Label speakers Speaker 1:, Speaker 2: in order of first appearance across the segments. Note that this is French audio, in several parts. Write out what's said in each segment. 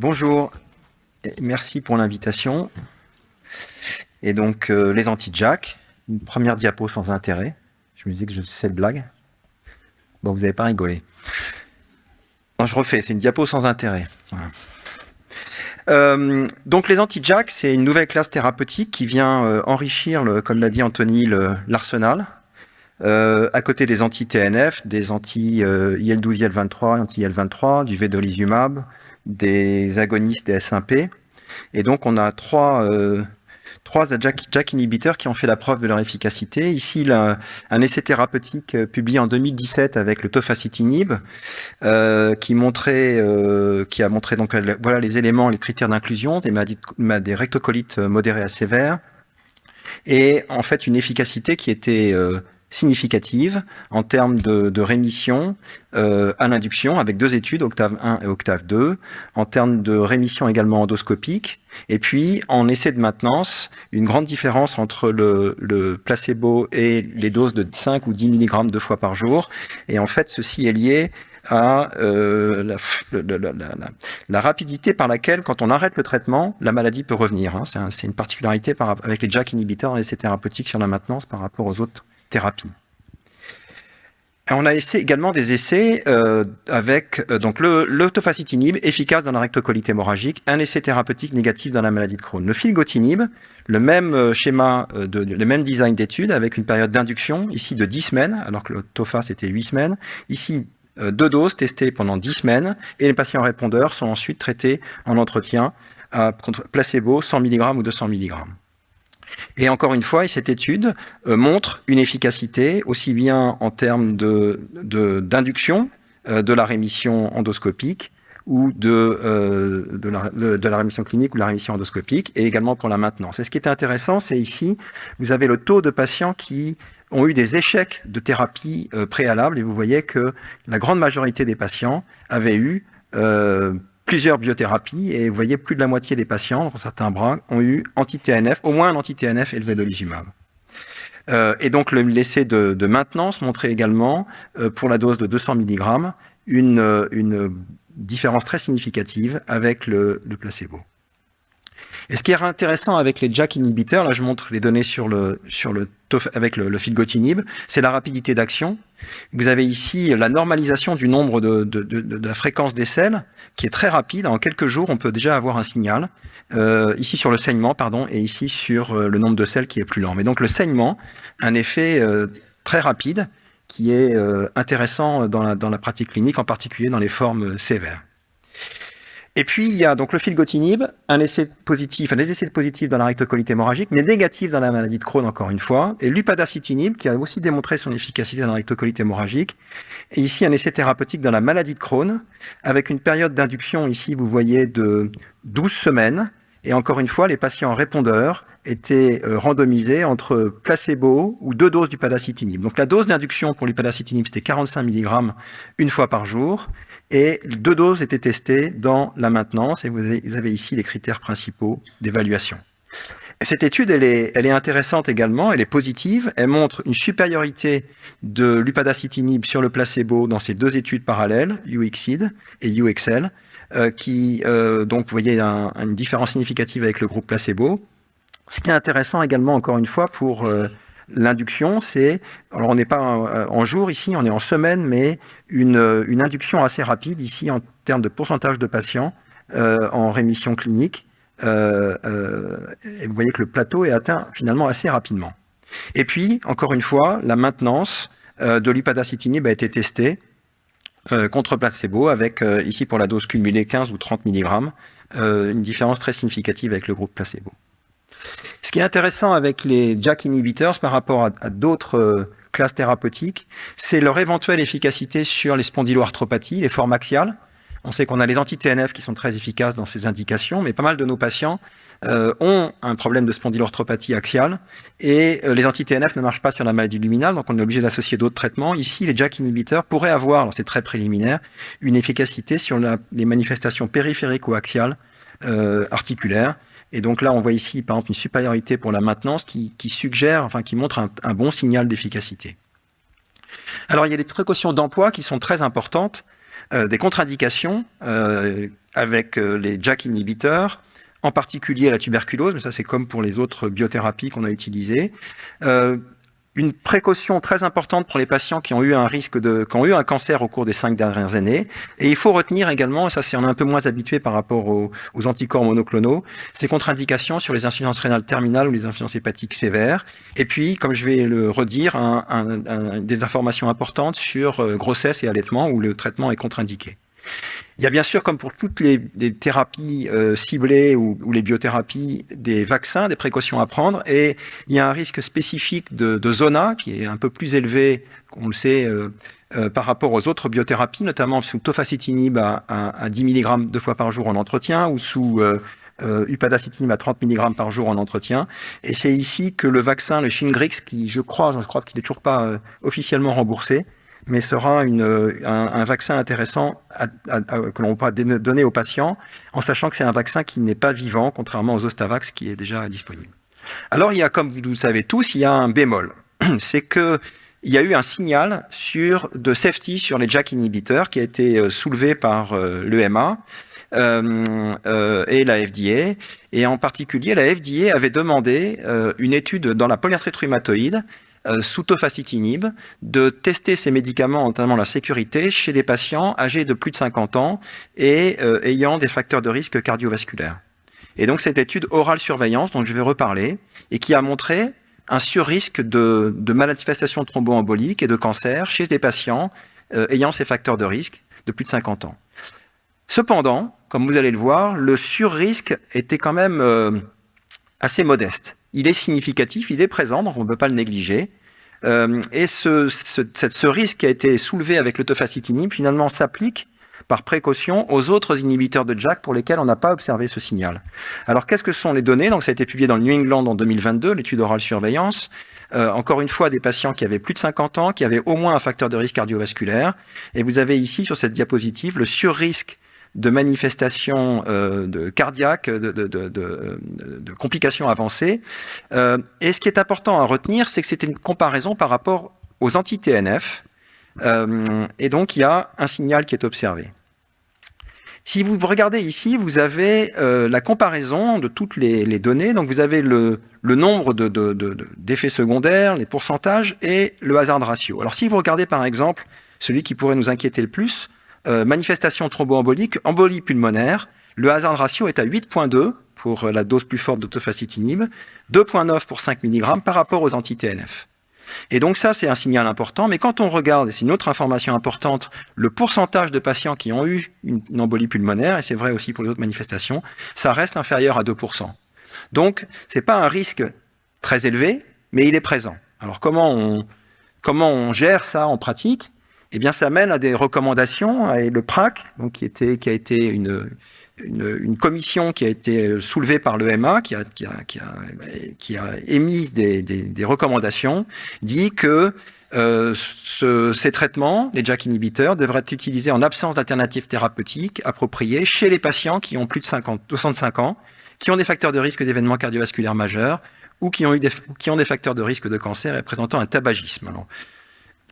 Speaker 1: Bonjour, et merci pour l'invitation. Et donc, les anti-jack, une première diapo sans intérêt. Je me disais que je faisais cette blague. Bon, vous n'avez pas rigolé. Non, je refais, c'est une diapo sans intérêt. Voilà. Donc, les anti-jack, c'est une nouvelle classe thérapeutique qui vient enrichir, comme l'a dit Anthony, l'arsenal. À côté des anti-TNF, des anti-IL-12, IL-23, anti-IL-23, du vedolizumab, des agonistes des S1P. Et donc, on a trois JAK inhibiteurs qui ont fait la preuve de leur efficacité. Ici, un essai thérapeutique publié en 2017 avec le tofacitinib, qui a montré donc voilà les éléments, les critères d'inclusion, des rectocolites modérés à sévères, et en fait une efficacité qui était significative en termes de rémission à l'induction avec deux études, Octave 1 et Octave 2, en termes de rémission également endoscopique, et puis en essai de maintenance, une grande différence entre le placebo et les doses de 5 ou 10 mg 2 fois par jour, et en fait ceci est lié à la rapidité par laquelle, quand on arrête le traitement, la maladie peut revenir. Hein. C'est une particularité avec les JAK inhibiteurs en essai thérapeutique sur la maintenance par rapport aux autres thérapies. On a également des essais avec donc le tofacitinib, efficace dans la rectocolite hémorragique, un essai thérapeutique négatif dans la maladie de Crohn. Le filgotinib, le même schéma, le même design d'étude avec une période d'induction, ici de 10 semaines, alors que le tofa c'était 8 semaines. Ici, 2 doses testées pendant 10 semaines, et les patients répondeurs sont ensuite traités en entretien à placebo 100 mg ou 200 mg. Et encore une fois, cette étude montre une efficacité aussi bien en termes d'induction de la rémission endoscopique ou de la rémission clinique ou de la rémission endoscopique, et également pour la maintenance. Et ce qui est intéressant, c'est ici, vous avez le taux de patients qui ont eu des échecs de thérapie préalable, et vous voyez que la grande majorité des patients avaient eu plusieurs biothérapies, et vous voyez plus de la moitié des patients, dans certains bras, ont eu anti-TNF, au moins un anti-TNF et le vedolizumab. Et donc l'essai de maintenance montrait également, pour la dose de 200 mg, une différence très significative avec le placebo. Et ce qui est intéressant avec les JAK inhibiteurs, là je montre les données avec le filgotinib, c'est la rapidité d'action. Vous avez ici la normalisation du nombre de la fréquence des selles, qui est très rapide. En quelques jours, on peut déjà avoir un signal. Ici sur le saignement, pardon, et ici sur le nombre de selles qui est plus lent. Mais donc le saignement, un effet très rapide, qui est intéressant dans la pratique clinique, en particulier dans les formes sévères. Et puis, il y a donc le filgotinib, des essais positifs dans la rectocolite hémorragique, mais négatifs dans la maladie de Crohn, encore une fois, et l'upadacitinib, qui a aussi démontré son efficacité dans la rectocolite hémorragique, et ici un essai thérapeutique dans la maladie de Crohn, avec une période d'induction, ici vous voyez, de 12 semaines, et encore une fois, les patients répondeurs étaient randomisés entre placebo ou 2 doses d'upadacitinib. Donc la dose d'induction pour l'upadacitinib, c'était 45 mg une fois par jour, et 2 doses étaient testées dans la maintenance, et vous avez ici les critères principaux d'évaluation. Cette étude, elle est intéressante également, elle est positive, elle montre une supériorité de l'upadacitinib sur le placebo dans ces 2 études parallèles, UXID et UXL, donc vous voyez une différence significative avec le groupe placebo. Ce qui est intéressant également, encore une fois, pour l'induction, c'est, alors on n'est pas en jour ici, on est en semaine, mais une induction assez rapide ici en termes de pourcentage de patients en rémission clinique. Et vous voyez que le plateau est atteint finalement assez rapidement. Et puis, encore une fois, la maintenance de l'upadacitinib a été testée contre placebo avec, ici pour la dose cumulée 15 ou 30 mg, une différence très significative avec le groupe placebo. Ce qui est intéressant avec les JAK inhibitors par rapport à d'autres classes thérapeutiques, c'est leur éventuelle efficacité sur les spondyloarthropathies, les formes axiales. On sait qu'on a les anti-TNF qui sont très efficaces dans ces indications, mais pas mal de nos patients ont un problème de spondyloarthropathie axiale, et les anti-TNF ne marchent pas sur la maladie luminale, donc on est obligé d'associer d'autres traitements. Ici, les JAK inhibiteurs pourraient avoir, alors c'est très préliminaire, une efficacité sur les manifestations périphériques ou axiales articulaires. Et donc là, on voit ici, par exemple, une supériorité pour la maintenance qui suggère, enfin, qui montre un bon signal d'efficacité. Alors, il y a des précautions d'emploi qui sont très importantes. des contre-indications avec les JAK inhibiteurs, en particulier la tuberculose, mais ça c'est comme pour les autres biothérapies qu'on a utilisées. Une précaution très importante pour les patients qui ont eu un cancer au cours des 5 dernières années. Et il faut retenir également, et ça c'est on est un peu moins habitué par rapport aux anticorps monoclonaux, ces contre-indications sur les insuffisances rénales terminales ou les insuffisances hépatiques sévères. Et puis, comme je vais le redire, des informations importantes sur grossesse et allaitement où le traitement est contre-indiqué. Il y a bien sûr, comme pour toutes les thérapies ciblées ou les biothérapies, des vaccins, des précautions à prendre. Et il y a un risque spécifique de zona qui est un peu plus élevé, on le sait, par rapport aux autres biothérapies, notamment sous tofacitinib à 10 mg 2 fois par jour en entretien ou sous upadacitinib à 30 mg par jour en entretien. Et c'est ici que le vaccin, le Shingrix, qui je crois qu'il n'est toujours pas officiellement remboursé, mais sera un vaccin intéressant que l'on pourra donner aux patients, en sachant que c'est un vaccin qui n'est pas vivant, contrairement aux Zostavax qui est déjà disponible. Alors, il y a, comme vous le savez tous, il y a un bémol. C'est qu'il y a eu un signal de safety sur les JAK inhibiteurs qui a été soulevé par l'EMA et la FDA. Et en particulier, la FDA avait demandé une étude dans la polyarthrite rhumatoïde sous tofacitinib, de tester ces médicaments, notamment la sécurité, chez des patients âgés de plus de 50 ans et ayant des facteurs de risque cardiovasculaires. Et donc cette étude orale surveillance, dont je vais reparler, et qui a montré un surrisque de manifestations thromboemboliques et de cancer chez des patients ayant ces facteurs de risque de plus de 50 ans. Cependant, comme vous allez le voir, le surrisque était quand même assez modeste. Il est significatif, il est présent, donc on ne peut pas le négliger. Et ce risque qui a été soulevé avec le tofacitinib, finalement, s'applique par précaution aux autres inhibiteurs de JAK pour lesquels on n'a pas observé ce signal. Alors, qu'est-ce que sont les données? Donc, ça a été publié dans le New England en 2022, l'étude orale surveillance. Encore une fois, des patients qui avaient plus de 50 ans, qui avaient au moins un facteur de risque cardiovasculaire. Et vous avez ici, sur cette diapositive, le surrisque de manifestations cardiaques, de complications avancées. Et ce qui est important à retenir, c'est que c'était une comparaison par rapport aux anti-TNF. Et donc, il y a un signal qui est observé. Si vous regardez ici, vous avez la comparaison de toutes les données. Donc, vous avez le nombre d'effets secondaires, les pourcentages et le hazard ratio. Alors, si vous regardez par exemple celui qui pourrait nous inquiéter le plus, manifestation thromboembolique, embolie pulmonaire, le hazard ratio est à 8,2 pour la dose plus forte de tofacitinib, 2,9 pour 5 mg par rapport aux anti-TNF. Et donc ça, c'est un signal important, mais quand on regarde, et c'est une autre information importante, le pourcentage de patients qui ont eu une embolie pulmonaire, et c'est vrai aussi pour les autres manifestations, ça reste inférieur à 2%. Donc, c'est pas un risque très élevé, mais il est présent. Alors, comment on gère ça en pratique? Eh bien, ça mène à des recommandations, et le PRAC, donc qui a été une commission qui a été soulevée par l'EMA, qui a émis des recommandations, dit que ces traitements, les JAK inhibiteurs, devraient être utilisés en absence d'alternatives thérapeutiques appropriées chez les patients qui ont plus de 65 ans, qui ont des facteurs de risque d'événements cardiovasculaires majeurs ou qui ont des facteurs de risque de cancer et présentant un tabagisme. Alors,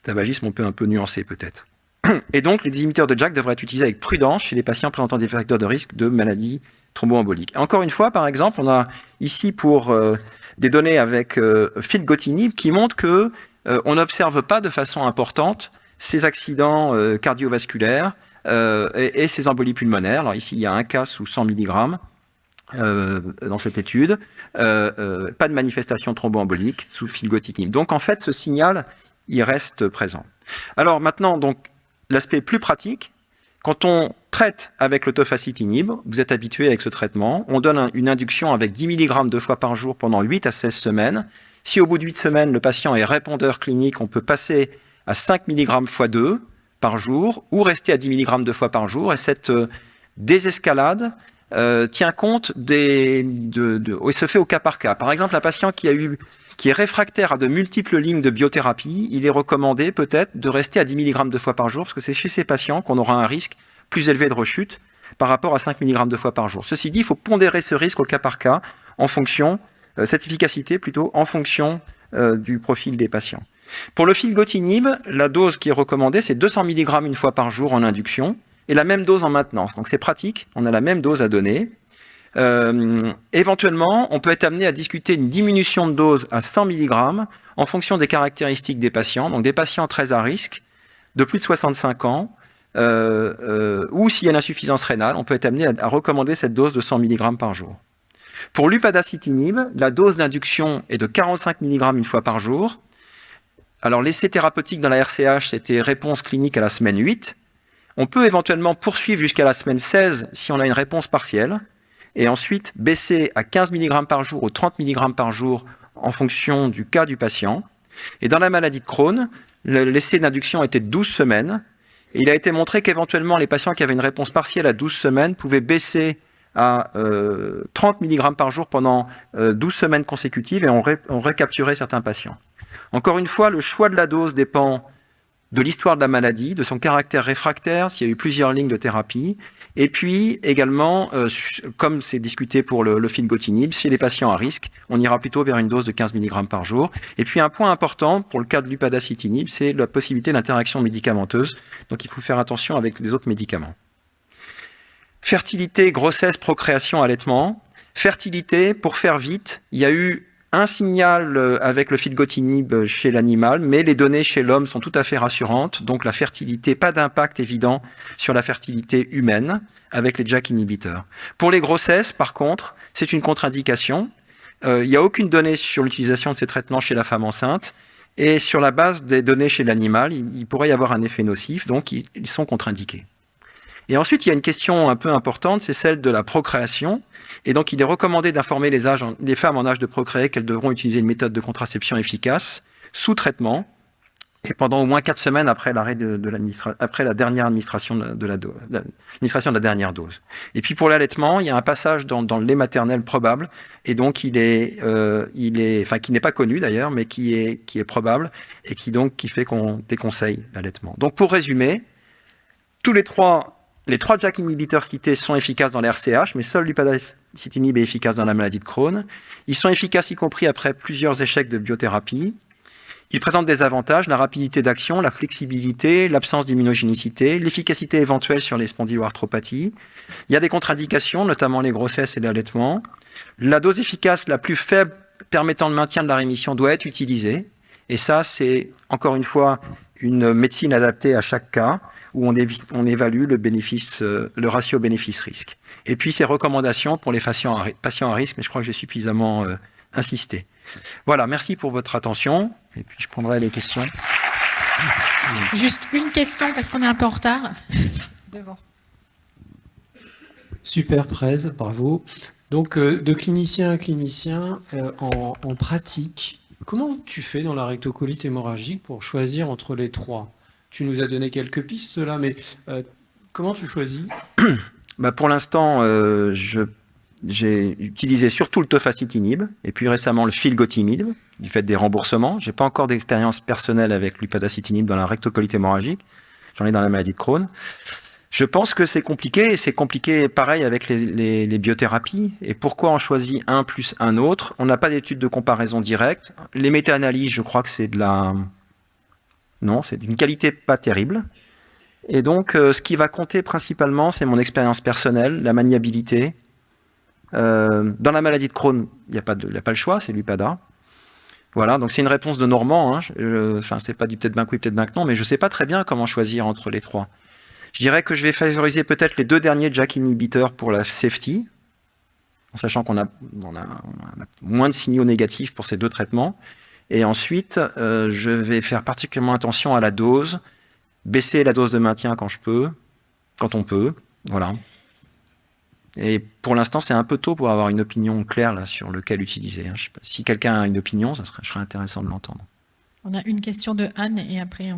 Speaker 1: tabagisme, on peut un peu nuancer peut-être. Et donc, les inhibiteurs de JAK devraient être utilisés avec prudence chez les patients présentant des facteurs de risque de maladies thromboemboliques. Encore une fois, par exemple, on a ici pour des données avec filgotinib qui montrent que on n'observe pas de façon importante ces accidents cardiovasculaires et ces embolies pulmonaires. Alors ici, il y a un cas sous 100 mg dans cette étude. Pas de manifestation thromboembolique sous filgotinib. Donc, en fait, ce signal, il reste présent. Alors maintenant, donc, l'aspect plus pratique, quand on traite avec le tofacitinib, vous êtes habitué avec ce traitement, on donne une induction avec 10 mg 2 fois par jour pendant 8 à 16 semaines. Si au bout de 8 semaines, le patient est répondeur clinique, on peut passer à 5 mg x 2 par jour ou rester à 10 mg 2 fois par jour. Et cette désescalade tient compte et se fait au cas par cas. Par exemple, un patient qui est réfractaire à de multiples lignes de biothérapie, il est recommandé peut-être de rester à 10 mg 2 fois par jour, parce que c'est chez ces patients qu'on aura un risque plus élevé de rechute par rapport à 5 mg 2 fois par jour. Ceci dit, il faut pondérer ce risque au cas par cas, en fonction, cette efficacité plutôt, en fonction du profil des patients. Pour le filgotinib, la dose qui est recommandée, c'est 200 mg une fois par jour en induction, et la même dose en maintenance. Donc c'est pratique, on a la même dose à donner. Éventuellement, on peut être amené à discuter une diminution de dose à 100 mg en fonction des caractéristiques des patients, donc des patients très à risque, de plus de 65 ans, ou s'il y a une insuffisance rénale, on peut être amené à recommander cette dose de 100 mg par jour. Pour l'upadacitinib, la dose d'induction est de 45 mg une fois par jour. Alors l'essai thérapeutique dans la RCH, c'était réponse clinique à la semaine 8. On peut éventuellement poursuivre jusqu'à la semaine 16 si on a une réponse partielle, et ensuite baisser à 15 mg par jour ou 30 mg par jour en fonction du cas du patient. Et dans la maladie de Crohn, l'essai d'induction était de 12 semaines, et il a été montré qu'éventuellement les patients qui avaient une réponse partielle à 12 semaines pouvaient baisser à 30 mg par jour pendant 12 semaines consécutives, et on recapturait certains patients. Encore une fois, le choix de la dose dépend de l'histoire de la maladie, de son caractère réfractaire, s'il y a eu plusieurs lignes de thérapie, et puis également, comme c'est discuté pour le filgotinib, chez les patients à risque, on ira plutôt vers une dose de 15 mg par jour. Et puis un point important pour le cas de l'upadacitinib, c'est la possibilité d'interaction médicamenteuse, donc il faut faire attention avec les autres médicaments. Fertilité, grossesse, procréation, allaitement. Fertilité, pour faire vite, il y a eu un signal avec le filgotinib chez l'animal, mais les données chez l'homme sont tout à fait rassurantes. Donc la fertilité, pas d'impact évident sur la fertilité humaine avec les JAK inhibiteurs. Pour les grossesses, par contre, c'est une contre-indication. Il n'y a aucune donnée sur l'utilisation de ces traitements chez la femme enceinte. Et sur la base des données chez l'animal, il pourrait y avoir un effet nocif, donc ils sont contre-indiqués. Et ensuite, il y a une question un peu importante, c'est celle de la procréation. Et donc, il est recommandé d'informer les femmes en âge de procréer qu'elles devront utiliser une méthode de contraception efficace, sous traitement, et pendant au moins 4 semaines après l'arrêt après la dernière administration de la dernière dose. Et puis pour l'allaitement, il y a un passage dans le lait maternel probable, et donc qui n'est pas connu d'ailleurs, mais qui est probable, et qui fait qu'on déconseille l'allaitement. Donc pour résumer, les trois JAK inhibiteurs cités sont efficaces dans l'RCH, mais seul l'upadacitinib est efficace dans la maladie de Crohn. Ils sont efficaces y compris après plusieurs échecs de biothérapie. Ils présentent des avantages, la rapidité d'action, la flexibilité, l'absence d'immunogénicité, l'efficacité éventuelle sur les spondyloarthropathies. Il y a des contre-indications, notamment les grossesses et l'allaitement. La dose efficace la plus faible permettant le maintien de la rémission doit être utilisée. Et ça, c'est encore une fois une médecine adaptée à chaque cas, où on évalue le ratio bénéfice-risque. Et puis ces recommandations pour les patients à risque, mais je crois que j'ai suffisamment insisté. Voilà, merci pour votre attention, et puis je prendrai les questions.
Speaker 2: Juste une question, parce qu'on est un peu en retard. Devant.
Speaker 3: Super presse, bravo. Donc, de clinicien à clinicien, en pratique, comment tu fais dans la rectocolite hémorragique pour choisir entre les trois ? Tu nous as donné quelques pistes là, mais comment tu choisis ?
Speaker 1: Pour l'instant, j'ai utilisé surtout le tofacitinib, et puis récemment le filgotinib, du fait des remboursements. Je n'ai pas encore d'expérience personnelle avec l'upadacitinib dans la rectocolite hémorragique. J'en ai dans la maladie de Crohn. Je pense que c'est compliqué, et c'est compliqué pareil avec les biothérapies. Et pourquoi on choisit un plus un autre ? On n'a pas d'études de comparaison directe. Les méta-analyses, je crois que c'est c'est d'une qualité pas terrible. Et donc, ce qui va compter principalement, c'est mon expérience personnelle, la maniabilité. Dans la maladie de Crohn, il n'y a pas le choix, c'est l'UPADA. Voilà, donc c'est une réponse de Normand. C'est pas du peut-être ben oui, peut-être ben non, mais je ne sais pas très bien comment choisir entre les trois. Je dirais que je vais favoriser peut-être les 2 derniers JAK inhibiteurs pour la safety, en sachant qu'on a moins de signaux négatifs pour ces 2 traitements. Et ensuite, je vais faire particulièrement attention à la dose, baisser la dose de maintien quand on peut, voilà. Et pour l'instant, c'est un peu tôt pour avoir une opinion claire là, sur lequel utiliser. Je sais pas, si quelqu'un a une opinion, je serais intéressant de l'entendre.
Speaker 2: On a une question de Anne, et après,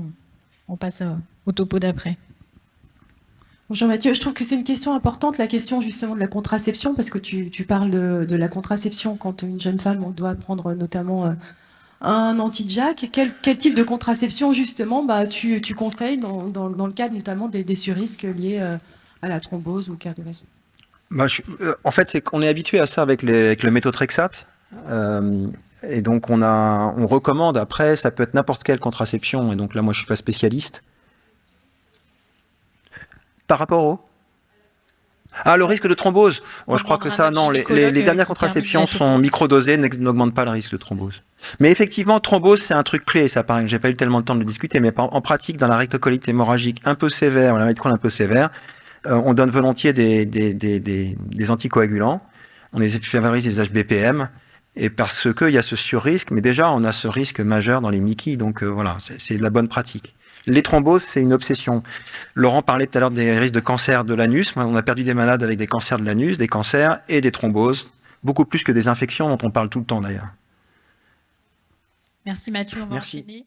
Speaker 2: on passe au topo d'après.
Speaker 4: Bonjour Mathieu, je trouve que c'est une question importante, la question justement de la contraception, parce que tu parles de la contraception quand une jeune femme on doit prendre notamment un anti-JAK. Quel type de contraception justement tu conseilles dans le cadre notamment des sur-risques liés à la thrombose ou au cardiovasculaire ?
Speaker 1: En fait, c'est qu'on est habitué à ça avec le méthotrexate. Et donc on recommande après, ça peut être n'importe quelle contraception, et donc là moi je suis pas spécialiste. Par rapport au le risque de thrombose.
Speaker 2: On
Speaker 1: Je crois que
Speaker 2: demandera à
Speaker 1: ça,
Speaker 2: notre
Speaker 1: non. Les
Speaker 2: gynécologue
Speaker 1: dernières
Speaker 2: qui
Speaker 1: contraceptions
Speaker 2: termine
Speaker 1: sont microdosées, n'augmentent pas le risque de thrombose. Mais effectivement, thrombose, c'est un truc clé. Ça paraît que j'ai pas eu tellement de temps de le discuter, mais en pratique, dans la rectocolite hémorragique un peu sévère, la métropole un peu sévère, on donne volontiers des anticoagulants. On les favorise des HBPM. Et parce qu'il y a ce surrisque, mais déjà, on a ce risque majeur dans les MICI. Donc voilà, c'est de la bonne pratique. Les thromboses, c'est une obsession. Laurent parlait tout à l'heure des risques de cancer de l'anus. On a perdu des malades avec des cancers de l'anus, des cancers et des thromboses. Beaucoup plus que des infections dont on parle tout le temps d'ailleurs.
Speaker 2: Merci Mathieu, on va
Speaker 1: Merci.
Speaker 2: enchaîner.